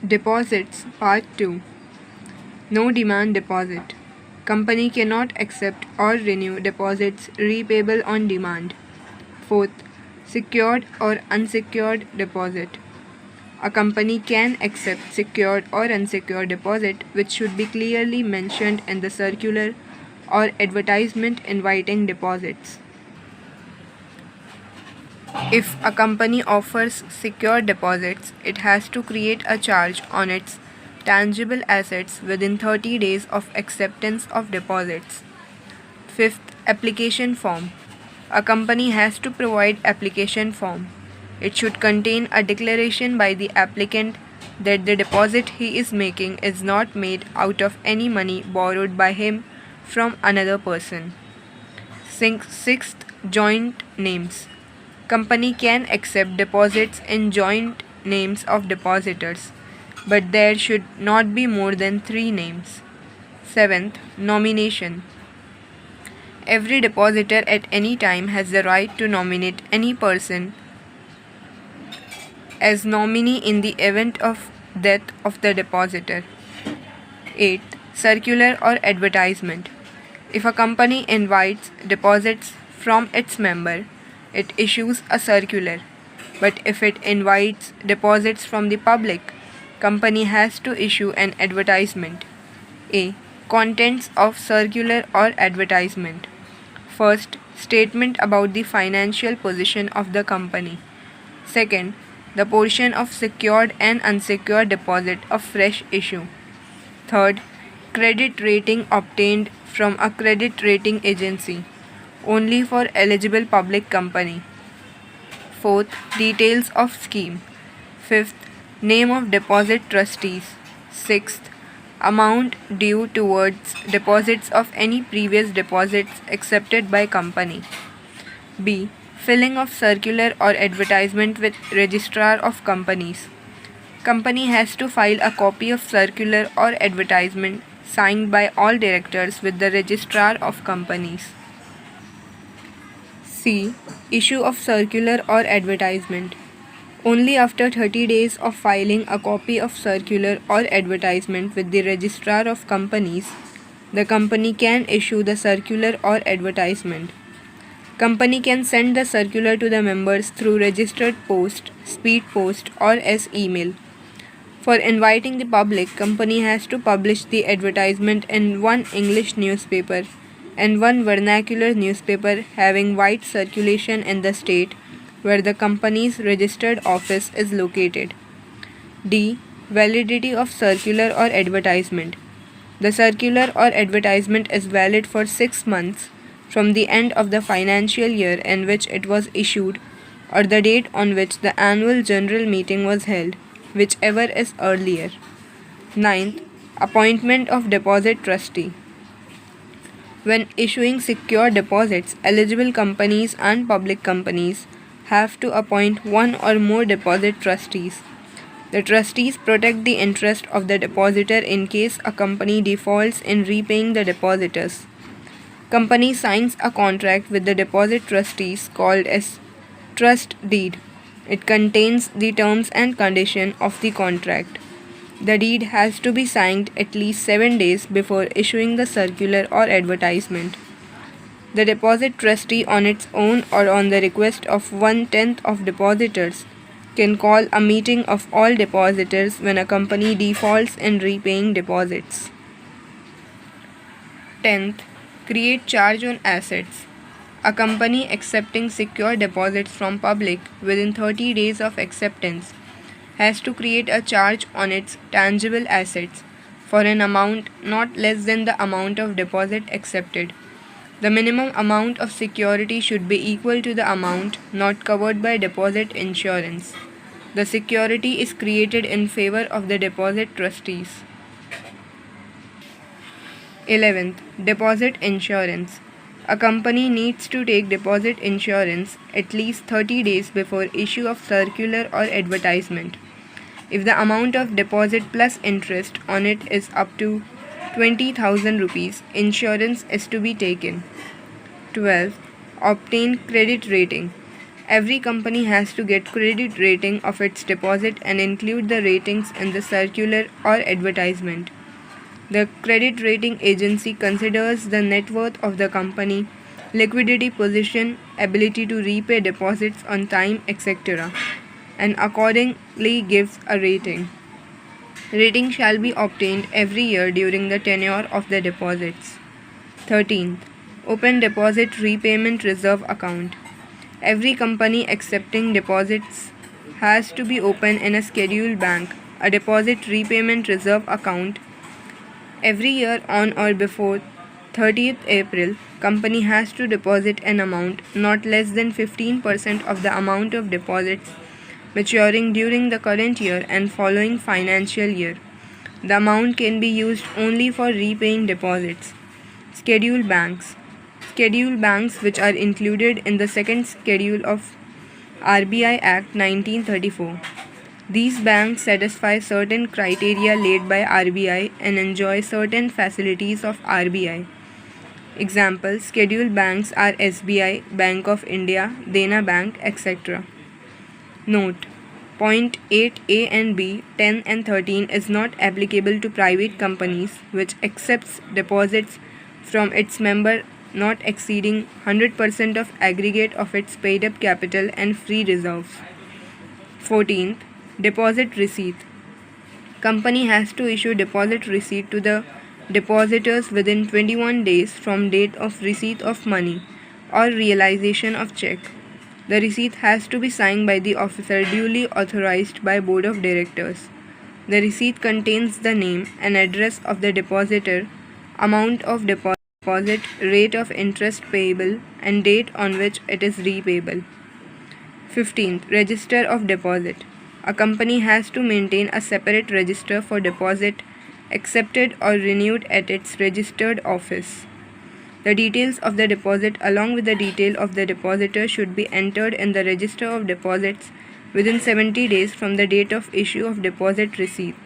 Deposits Part 2. No demand deposit. Company cannot accept or renew deposits repayable on demand. Fourth, secured or unsecured deposit. A company can accept secured or unsecured deposit which should be clearly mentioned in the circular or advertisement inviting deposits. If a company offers secured deposits, it has to create a charge on its tangible assets within 30 days of acceptance of deposits. Fifth, application form. A company has to provide application form. It should contain a declaration by the applicant that the deposit he is making is not made out of any money borrowed by him from another person. Sixth, joint names. Company can accept deposits in joint names of depositors, but there should not be more than 3 names. Seventh, nomination. Every depositor at any time has the right to nominate any person as nominee in the event of death of the depositor. 8th, circular or advertisement. If a company invites deposits from its member, it issues a circular. But if it invites deposits from the public, company has to issue an advertisement. A. Contents of circular or advertisement. First, statement about the financial position of the company. Second, the portion of secured and unsecured deposit of fresh issue. Third, credit rating obtained from a credit rating agency, only for eligible public company. Fourth, details of scheme. Fifth, name of deposit trustees. Sixth, amount due towards deposits of any previous deposits accepted by company. B. Filling of circular or advertisement with registrar of companies. Company has to file a copy of circular or advertisement signed by all directors with the registrar of companies. C. Issue of circular or advertisement. Only after 30 days of filing a copy of circular or advertisement with the registrar of companies, the company can issue the circular or advertisement. Company can send the circular to the members through registered post, speed post, or as email. For inviting the public, company has to publish the advertisement in one English newspaper and one vernacular newspaper having wide circulation in the state where the company's registered office is located. D. Validity of circular or advertisement. The circular or advertisement is valid for 6 months from the end of the financial year in which it was issued or the date on which the annual general meeting was held, whichever is earlier. 9th, appointment of deposit trustee. When issuing secure deposits, eligible companies and public companies have to appoint one or more deposit trustees. The trustees protect the interest of the depositor in case a company defaults in repaying the depositors. Company signs a contract with the deposit trustees called as trust deed. It contains the terms and conditions of the contract. The deed has to be signed at least 7 days before issuing the circular or advertisement. The deposit trustee on its own or on the request of 1/10 of depositors can call a meeting of all depositors when a company defaults in repaying deposits. 10th, create charge on assets. A company accepting secure deposits from public within 30 days of acceptance has to create a charge on its tangible assets for an amount not less than the amount of deposit accepted. The minimum amount of security should be equal to the amount not covered by deposit insurance. The security is created in favor of the deposit trustees. 11th, deposit insurance. A company needs to take deposit insurance at least 30 days before issue of circular or advertisement. If the amount of deposit plus interest on it is up to 20,000 rupees, insurance is to be taken. 12. Obtain credit rating. Every company has to get credit rating of its deposit and include the ratings in the circular or advertisement. The credit rating agency considers the net worth of the company, liquidity position, ability to repay deposits on time, etc., and accordingly gives a rating. Rating shall be obtained every year during the tenure of the deposits. 13th. Open Deposit Repayment Reserve Account. Every company accepting deposits has to be open in a scheduled bank, a deposit repayment reserve account. Every year on or before 30th April, company has to deposit an amount not less than 15% of the amount of deposits maturing during the current year and following financial year. The amount can be used only for repaying deposits. Scheduled banks. Scheduled banks which are included in the second schedule of RBI Act 1934. These banks satisfy certain criteria laid by RBI and enjoy certain facilities of RBI. Examples: scheduled banks are SBI, Bank of India, Dena Bank, etc. Note: Point 8a and b, 10 and 13 is not applicable to private companies which accepts deposits from its member not exceeding 100% of aggregate of its paid up capital and free reserves. 14th. Deposit receipt. Company has to issue deposit receipt to the depositors within 21 days from date of receipt of money or realization of check. The receipt has to be signed by the officer duly authorized by Board of Directors. The receipt contains the name and address of the depositor, amount of deposit, rate of interest payable, and date on which it is repayable. 15th. Register of deposit. A company has to maintain a separate register for deposit accepted or renewed at its registered office. The details of the deposit along with the detail of the depositor should be entered in the register of deposits within 70 days from the date of issue of deposit receipt.